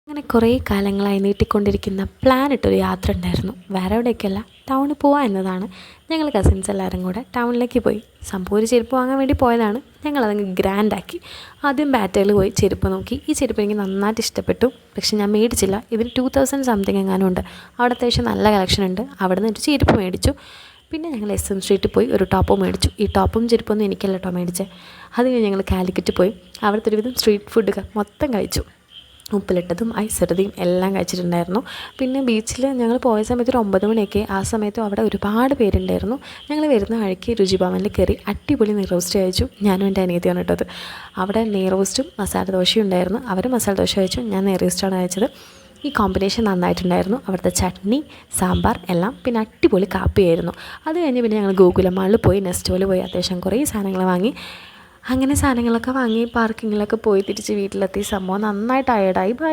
അങ്ങനെ കുറേ കാലങ്ങളായി നീട്ടിക്കൊണ്ടിരിക്കുന്ന പ്ലാനിട്ടൊരു യാത്ര ഉണ്ടായിരുന്നു. വേറെ എവിടേക്കല്ല, ടൗണിൽ പോവുക എന്നതാണ്. ഞങ്ങൾ കസിൻസ് എല്ലാവരും കൂടെ ടൗണിലേക്ക് പോയി. സംഭവം ഒരു ചെരുപ്പ് വാങ്ങാൻ വേണ്ടി പോയതാണ്. ഞങ്ങളതങ്ങ് ഗ്രാൻഡാക്കി. ആദ്യം ബാറ്റയിൽ പോയി ചെരുപ്പ് നോക്കി. ഈ ചെരുപ്പ് എനിക്ക് നന്നായിട്ട് ഇഷ്ടപ്പെട്ടു. പക്ഷെ ഞാൻ മേടിച്ചില്ല. ഇതിന് 2000 സംതിങ് എങ്ങാനും ഉണ്ട്. അവിടെ അത്യാവശ്യം നല്ല കളക്ഷൻ ഉണ്ട്. അവിടെ നിന്ന് ഒരു ചെരുപ്പ് മേടിച്ചു. പിന്നെ ഞങ്ങൾ SM സ്ട്രീറ്റിൽ പോയി ഒരു ടോപ്പ് മേടിച്ചു. ഈ ടോപ്പും ചെരുപ്പൊന്നും എനിക്കല്ല കേട്ടോ മേടിച്ചത്. അത് കഴിഞ്ഞ് ഞങ്ങൾ കാലിക്കറ്റ് പോയി. അവിടുത്തെ ഒരുവിധം സ്ട്രീറ്റ് ഫുഡ് മൊത്തം കഴിച്ചു. ഉപ്പിലിട്ടതും ഐസിട്ടതും എല്ലാം കഴിച്ചിട്ടുണ്ടായിരുന്നു. പിന്നെ ബീച്ചിൽ ഞങ്ങൾ പോയ സമയത്ത് ഒരു 9 മണിയൊക്കെ. ആ സമയത്തും അവിടെ ഒരുപാട് പേരുണ്ടായിരുന്നു. ഞങ്ങൾ വരുന്ന വഴിക്ക് രുചിഭവനിൽ കയറി അടിപൊളി നെയ് റോസ്റ്റ് കഴിച്ചു. ഞാനും എൻ്റെ അനിയത്തിയാണ് ഇട്ടത്. അവിടെ നെയ് റോസ്റ്റും മസാല ദോശയും ഉണ്ടായിരുന്നു. അവർ മസാല ദോശ കഴിച്ചു, ഞാൻ നെയ് റോസ്റ്റാണ് കഴിച്ചത്. ഈ കോമ്പിനേഷൻ നന്നായിട്ടുണ്ടായിരുന്നു. അവിടുത്തെ ചട്നി, സാമ്പാർ എല്ലാം. പിന്നെ അടിപൊളി കാപ്പിയായിരുന്നു. അത് കഴിഞ്ഞ് പിന്നെ ഞങ്ങൾ ഗോകുലം മാളിൽ പോയി, നെസ്റ്റോയിൽ പോയി അത്യാവശ്യം കുറേ സാധനങ്ങൾ വാങ്ങി. അങ്ങനെ സാധനങ്ങളൊക്കെ വാങ്ങി പാർക്കിങ്ങിലൊക്കെ പോയി തിരിച്ച് വീട്ടിലെത്തി. സംഭവം നന്നായിട്ട് ടയേർഡായി. ബൈ.